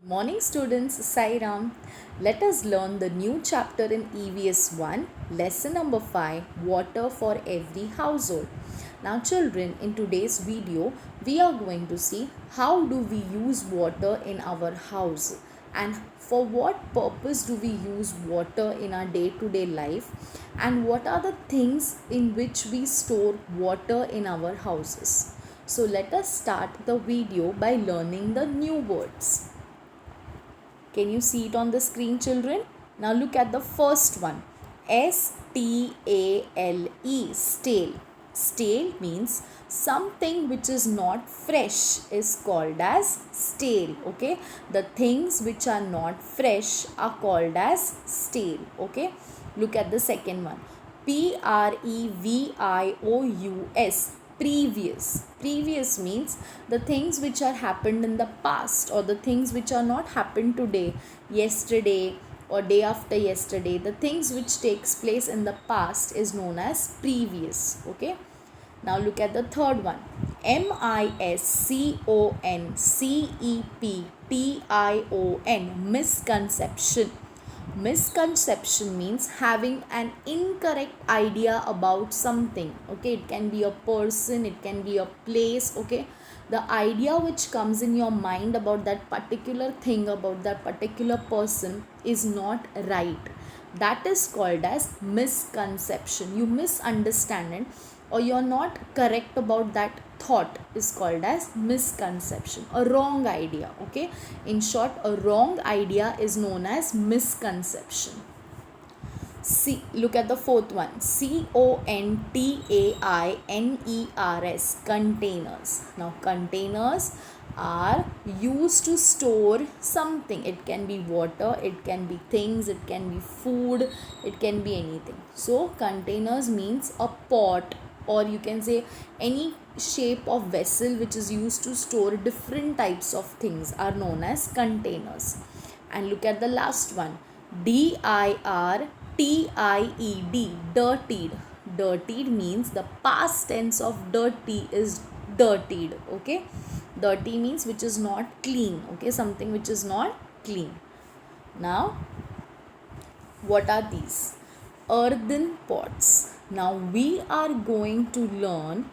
Morning students, Sai Ram. Let us learn the new chapter in EVS 1, lesson number 5, water for every household. Now children, in today's video, we are going to see how do we use water in our house and for what purpose do we use water in our day-to-day life and what are the things in which we store water in our houses. So let us start the video by learning the new words. Can you see it on the screen, children? Now look at the first one. Stale. Stale. Stale means something which is not fresh is called as stale. Okay. The things which are not fresh are called as stale. Okay. Look at the second one. Previous. Previous means the things which are happened in the past or the things which are not happened today, yesterday or day after yesterday. The things which takes place in the past is known as previous. Okay. Now look at the third one. Misconception. Misconception means having an incorrect idea about something. Okay, it can be a person, it can be a place. Okay, the idea which comes in your mind about that particular thing, about that particular person is not right. That is called as misconception. You misunderstand it or you're not correct about that thought is called as misconception, a wrong idea. Okay, in short, a wrong idea is known as misconception. See, look at the fourth one. Containers. Containers. Now containers are used to store something. It can be water, it can be things, it can be food, it can be anything. So containers means a pot, or you can say any shape of vessel which is used to store different types of things are known as containers. And look at the last one. DIRTIED. Dirtied. Dirtied means the past tense of dirty is dirtied. Okay, dirty means which is not clean. Okay, something which is not clean. Now what are these? Earthen pots. Now we are going to learn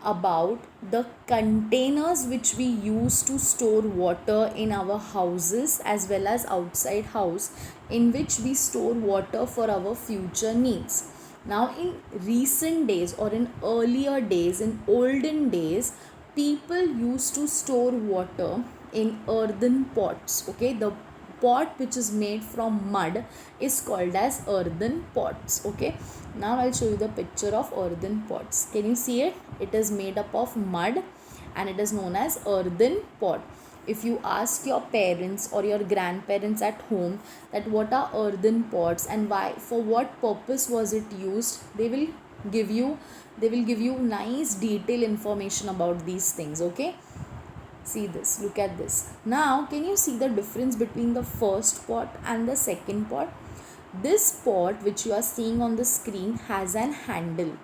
about the containers which we use to store water in our houses as well as outside house, in which we store water for our future needs. Now in recent days or in earlier days, in olden days, people used to store water in earthen pots. Okay, the pot which is made from mud is called as earthen pots. Okay, now I'll show you the picture of earthen pots. Can you see it? It is made up of mud and it is known as earthen pot. If you ask your parents or your grandparents at home that what are earthen pots and why, for what purpose was it used, they will give you nice detailed information about these things. Okay, see this, look at this. Now can you see the difference between the first pot and the second pot? This pot which you are seeing on the screen has an handle.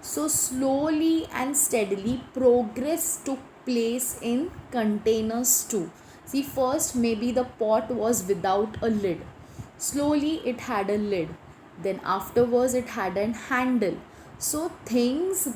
So slowly and steadily progress took place in containers too. See, first maybe the pot was without a lid. Slowly it had a lid. Then afterwards it had a handle. So things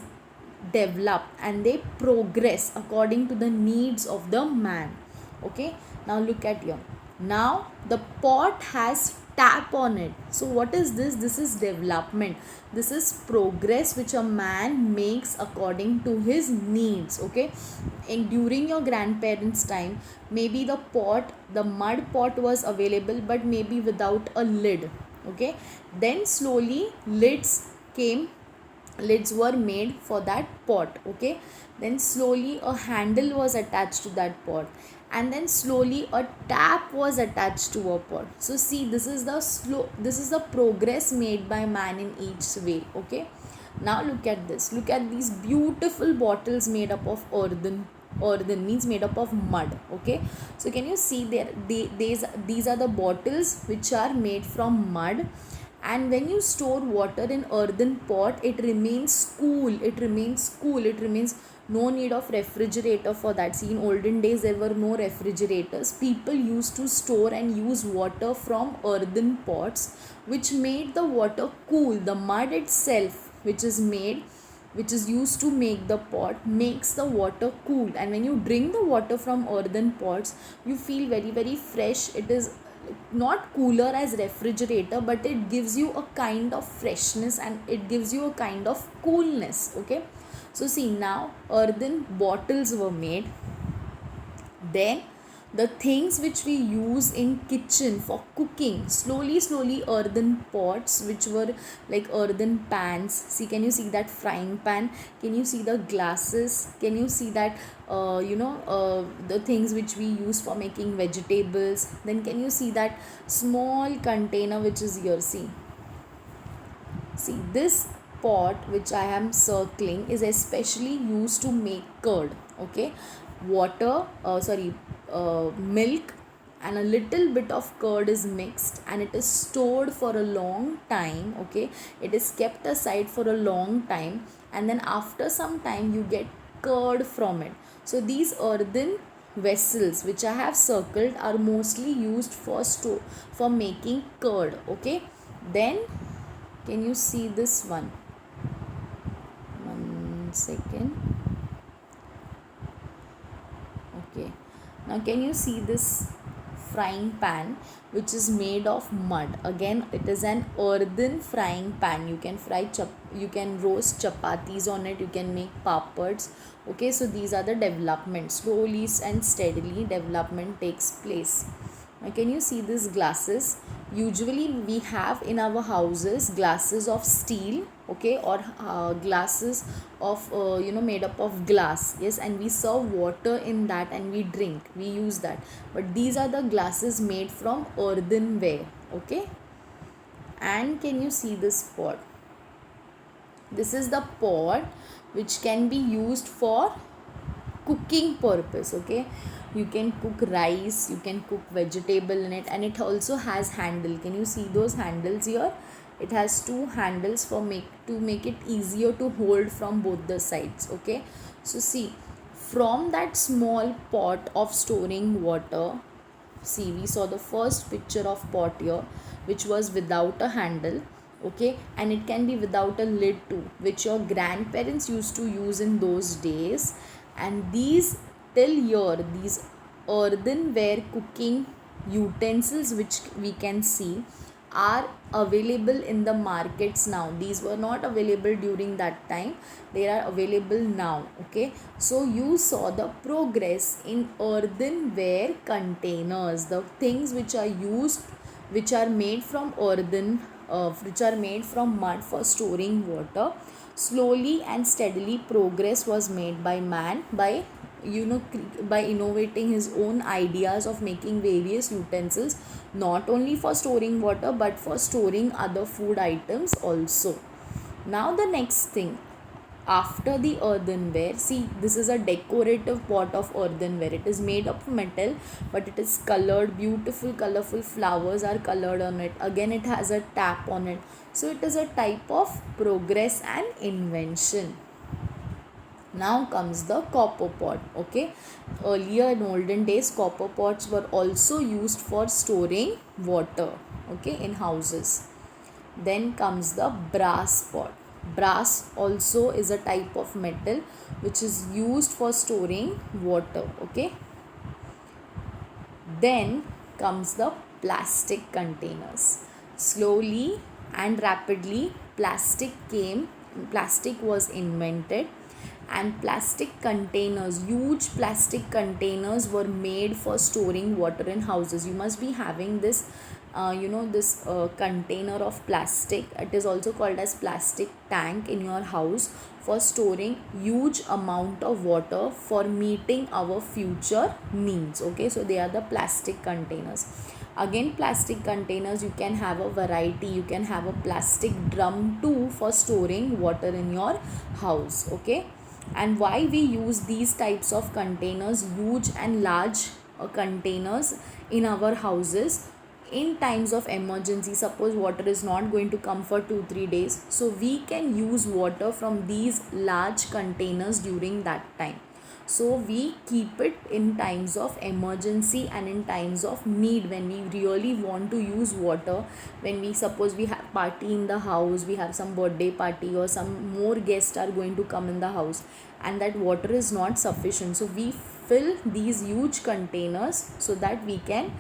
develop and they progress according to the needs of the man. Okay, now look at here. Now the pot has tap on it. So what is this? This is development. This is progress which a man makes according to his needs. Okay, and during your grandparents time, maybe the mud pot was available but maybe without a lid. Okay, then slowly lids were made for that pot. Okay, then slowly a handle was attached to that pot and then slowly a tap was attached to a pot. So see, this is the progress made by man in each way. Okay, now look at this. Look at these beautiful bottles made up of earthen means made up of mud. Okay, so can you see there, these are the bottles which are made from mud, and when you store water in earthen pot, it remains cool, it remains No need of refrigerator for that. See, in olden days there were no refrigerators. People used to store and use water from earthen pots, which made the water cool. The mud itself, which is used to make the pot, makes the water cool, and when you drink the water from earthen pots, you feel very very fresh. It is not cooler as refrigerator, but it gives you a kind of freshness and it gives you a kind of coolness. Okay, so see, now earthen bottles were made. Then the things which we use in kitchen for cooking, slowly earthen pots, which were like earthen pans. See, can you see that frying pan? Can you see the glasses? Can you see that the things which we use for making vegetables? Then can you see that small container which is here? See, this pot which I am circling is especially used to make curd. Okay, milk and a little bit of curd is mixed, and it is stored for a long time. Okay, it is kept aside for a long time, and then after some time you get curd from it. So these earthen vessels which I have circled are mostly used for making curd. Okay, then can you see this one? One second. Okay, now can you see this frying pan which is made of mud? Again, it is an earthen frying pan. You can you can roast chapatis on it, you can make papads. Okay, so these are the developments. Slowly and steadily development takes place. Now can you see these glasses? Usually we have in our houses glasses of steel, okay, or glasses of made up of glass. Yes, and we serve water in that and we drink, we use that. But these are the glasses made from earthenware. Okay, and can you see this pot? This is the pot which can be used for cooking purpose. Okay, you can cook rice, you can cook vegetable in it, and it also has handle. Can you see those handles here? It has two handles to make it easier to hold from both the sides. Okay, so see, from that small pot of storing water, see, we saw the first picture of pot here which was without a handle. Okay, and it can be without a lid too, which your grandparents used to use in those days. And these till here, these earthenware cooking utensils which we can see are available in the markets now. These were not available during that time, they are available now. Okay, so you saw the progress in earthenware containers, the things which are used, which are made from earthen, which are made from mud for storing water. Slowly and steadily progress was made by man by by innovating his own ideas of making various utensils, not only for storing water but for storing other food items also. Now the next thing, after the earthenware, see, this is a decorative pot of earthenware. It is made of metal, but it is colored, beautiful colorful flowers are colored on it. Again, it has a tap on it, so it is a type of progress and invention. Now comes the copper pot. Okay, earlier in olden days copper pots were also used for storing water, okay, in houses. Then comes the brass pot. Brass also is a type of metal which is used for storing water. Okay, then comes the plastic containers. Slowly and rapidly plastic was invented, and plastic containers, huge plastic containers were made for storing water in houses. You must be having this container of plastic. It is also called as plastic tank in your house for storing huge amount of water for meeting our future needs. Okay, so they are the plastic containers. Again, plastic containers, you can have a variety. You can have a plastic drum too for storing water in your house. Okay, and why we use these types of containers, huge and large containers in our houses? in times of emergency, suppose water is not going to come for 2-3 days, so we can use water from these large containers during that time. So we keep it in times of emergency and in times of need, when we really want to use water, when we suppose we have party in the house, we have some birthday party or some more guests are going to come in the house, and that water is not sufficient, so we fill these huge containers so that we can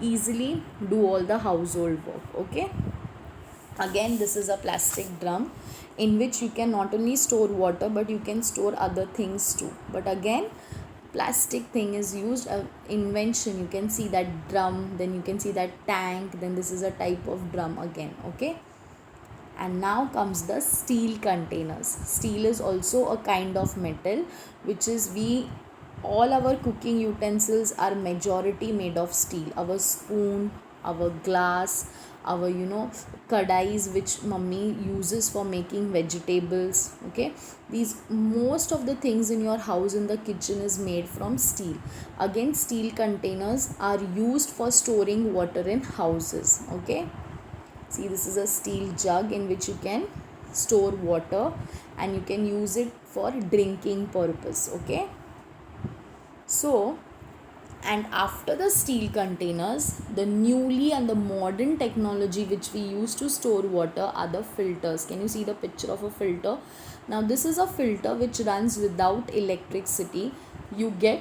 easily do all the household work. Okay, again this is a plastic drum in which you can not only store water but you can store other things too. But again, plastic thing is used, invention. You can see that drum, then you can see that tank, then this is a type of drum again. Okay, and now comes the steel containers. Steel is also a kind of metal, which is we all our cooking utensils are majority made of steel. Our spoon, our glass, our kadais which mummy uses for making vegetables. Okay, these most of the things in your house in the kitchen is made from steel. Again, steel containers are used for storing water in houses. Okay, see, this is a steel jug in which you can store water and you can use it for drinking purpose. Okay, so, and after the steel containers, the newly and the modern technology which we use to store water are the filters. Can you see the picture of a filter? Now this is a filter which runs without electricity. You get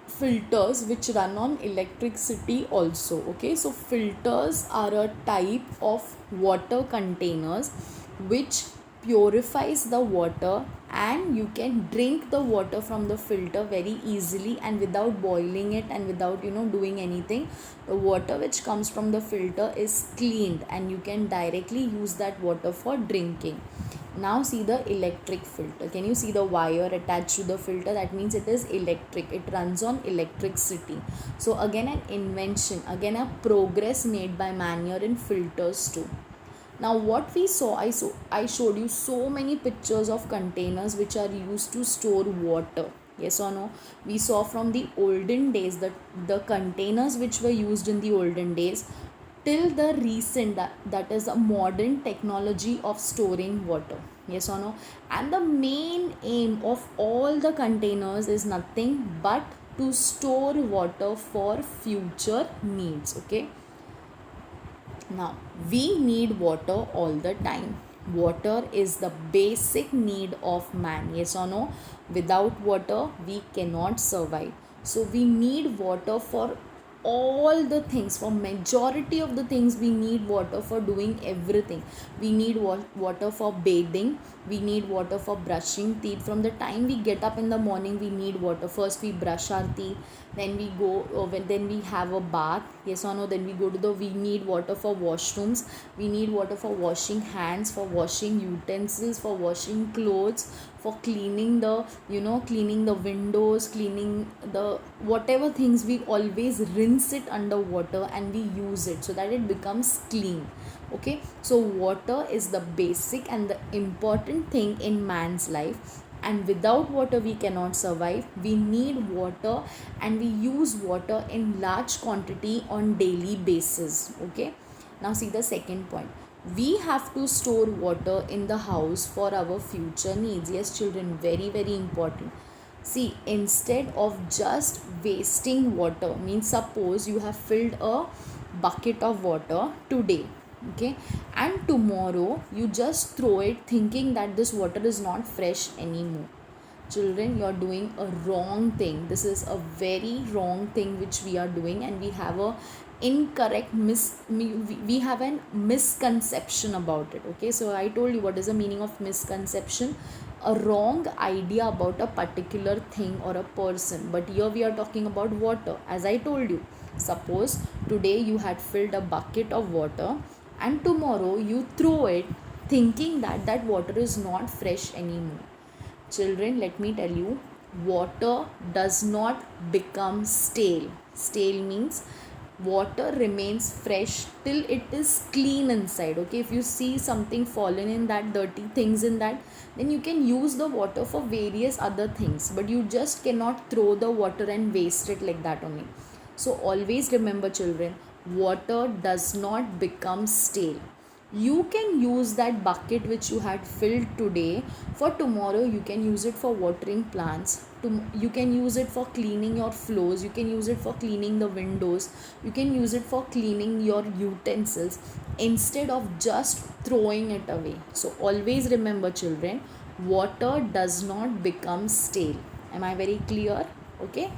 filters which run on electricity also. Okay, so filters are a type of water containers which purifies the water, and you can drink the water from the filter very easily and without boiling it and without doing anything. The water which comes from the filter is cleaned and you can directly use that water for drinking. Now see the electric filter. Can you see the wire attached to the filter? That means it is electric, it runs on electricity. So again an invention, again a progress made by man here in filters too. Now what we saw, I showed you so many pictures of containers which are used to store water. Yes or no? We saw from the olden days that the containers which were used in the olden days till the recent, that is a modern technology of storing water. Yes or no? And the main aim of all the containers is nothing but to store water for future needs. Okay, now we need water all the time. Water is the basic need of man. Yes or no? Without water we cannot survive. So we need water for all the things. For majority of the things we need water for doing everything. We need water for bathing, we need water for brushing teeth. From the time we get up in the morning we need water. First we brush our teeth, then we go then we have a bath. Yes or no? Then we go to the, we need water for washrooms, we need water for washing hands, for washing utensils, for washing clothes, for cleaning the cleaning the windows, cleaning the whatever things. We always rinse it under water and we use it so that it becomes clean. Okay, so water is the basic and the important thing in man's life, and without water we cannot survive. We need water and we use water in large quantity on daily basis. Okay, now see the second point. We have to store water in the house for our future needs. Yes children, very very important. See, instead of just wasting water, means suppose you have filled a bucket of water today, okay, and tomorrow you just throw it thinking that this water is not fresh anymore. Children, you are doing a wrong thing. This is a very wrong thing which we are doing, and we have a incorrect we have an misconception about it. Okay, so I told you what is the meaning of misconception. A wrong idea about a particular thing or a person. But here we are talking about water. As I told you, suppose today you had filled a bucket of water and tomorrow you throw it thinking that that water is not fresh anymore. Children, let me tell you, water does not become stale. Stale means water remains fresh till it is clean inside. Okay, if you see something fallen in that, dirty things in that, then you can use the water for various other things, but you just cannot throw the water and waste it like that only. So always remember children, water does not become stale. You can use that bucket which you had filled today for tomorrow. You can use it for watering plants. You can use it for cleaning your floors. You can use it for cleaning the windows. You can use it for cleaning your utensils instead of just throwing it away. So always remember, children, water does not become stale. Am I very clear? Okay.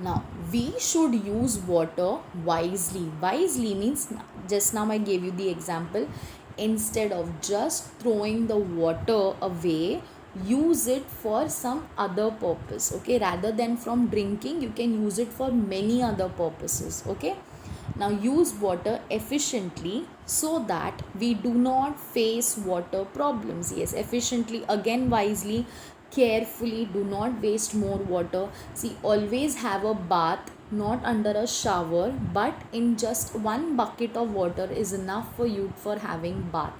Now, we should use water wisely. Wisely means, just now I gave you the example. Instead of just throwing the water away, use it for some other purpose. Okay, rather than from drinking, you can use it for many other purposes. Okay, now use water efficiently so that we do not face water problems. Yes, efficiently, again wisely, carefully, do not waste more water. See, always have a bath, not under a shower, but in just one bucket of water is enough for you for having bath.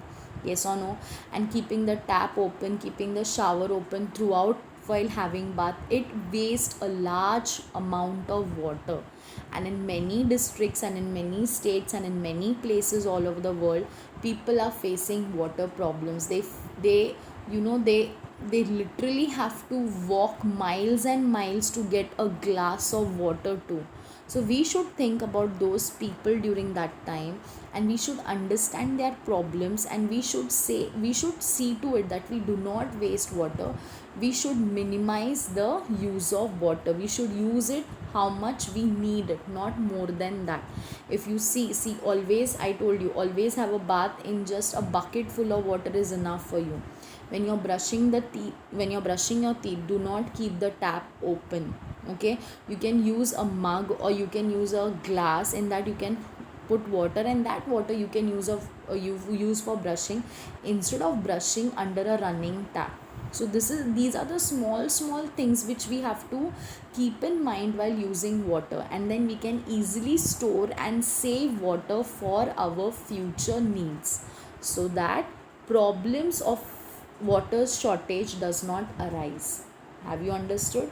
Yes or no? And keeping the tap open, keeping the shower open throughout while having bath, it wastes a large amount of water. And in many districts and in many states and in many places all over the world, people are facing water problems. They you know they literally have to walk miles and miles to get a glass of water too. So we should think about those people during that time, and we should understand their problems, and we should see to it that we do not waste water. We should minimize the use of water. We should use it how much we need it, not more than that. If you see, always, I told you, always have a bath in just a bucket full of water is enough for you. When you're brushing your teeth, do not keep the tap open. Okay, you can use a mug or you can use a glass. In that you can put water, and that water you can you use for brushing instead of brushing under a running tap. So these are the small things which we have to keep in mind while using water, and then we can easily store and save water for our future needs, so that problems of water shortage does not arise. Have you understood?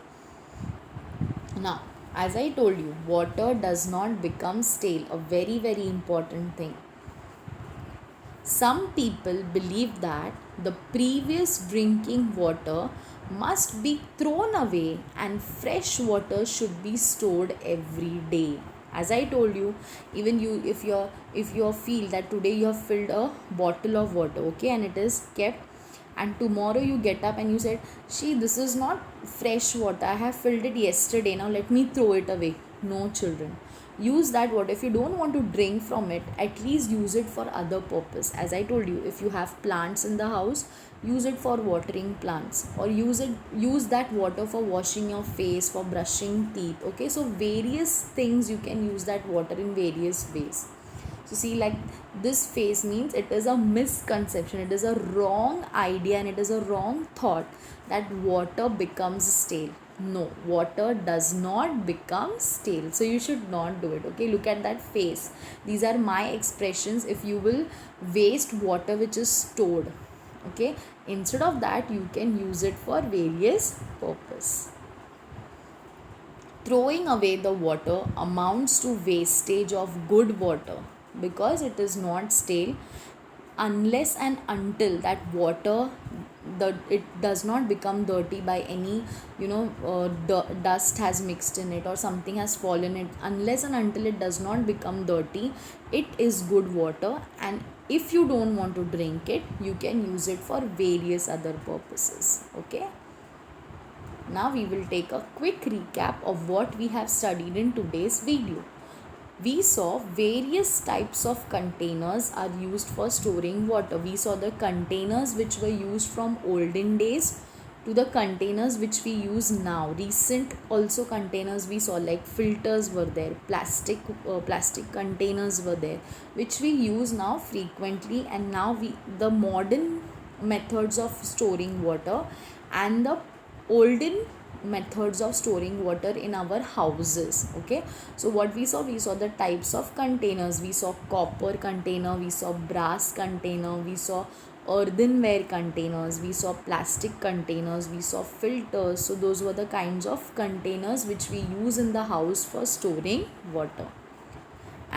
Now, as I told you, water does not become stale, a very important thing. Some people believe that the previous drinking water must be thrown away and fresh water should be stored every day. As I told you, even you, if you feel that today you have filled a bottle of water, okay, and it is kept, and tomorrow you get up and you said, "She, this is not fresh water, I have filled it yesterday, now let me throw it away." No, children, use that water. If you don't want to drink from it, at least use it for other purpose. As I told you, if you have plants in the house, use it for watering plants, or use that water for washing your face, for brushing teeth. Okay, so various things you can use that water in various ways. So see, like, this phase means it is a misconception, it is a wrong idea, and it is a wrong thought that water becomes stale. No, water does not become stale, so you should not do it. Okay, look at that face. These are my expressions. If you will waste water which is stored, okay, instead of that you can use it for various purpose. Throwing away the water amounts to wastage of good water, because it is not stale unless and until that water, it does not become dirty by any dust has mixed in it or something has fallen it. Unless and until it does not become dirty, it is good water. And if you don't want to drink it, you can use it for various other purposes. Okay, now we will take a quick recap of what we have studied in today's video. We saw various types of containers are used for storing water. We saw the containers which were used from olden days to the containers which we use now. Recent also containers we saw, like filters were there, plastic containers were there, which we use now frequently. And now the modern methods of storing water and the olden methods of storing water in our houses. Okay, so what we saw the types of containers. We saw copper container, we saw brass container, we saw earthenware containers, we saw plastic containers, we saw filters. So those were the kinds of containers which we use in the house for storing water.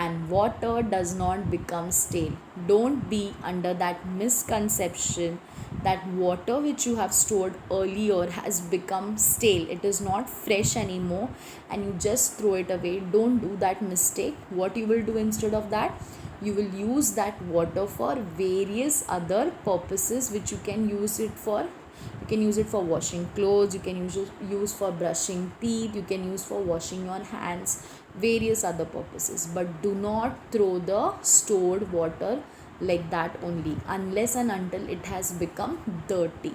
and water does not become stale. Don't be under that misconception that water which you have stored earlier has become stale. It is not fresh anymore and you just throw it away. Don't do that mistake. What you will do instead of that, you will use that water for various other purposes which you can use it for. You can use it for washing clothes, you can use for brushing teeth, you can use for washing your hands, various other purposes. But do not throw the stored water like that only, unless and until it has become dirty.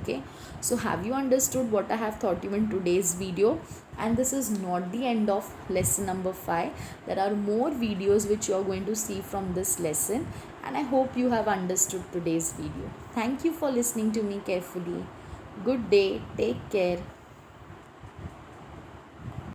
Okay, so have you understood what I have taught you in today's video? And this is not the end of lesson number 5. There are more videos which you are going to see from this lesson, and I hope you have understood today's video. Thank you for listening to me carefully. Good day, take care.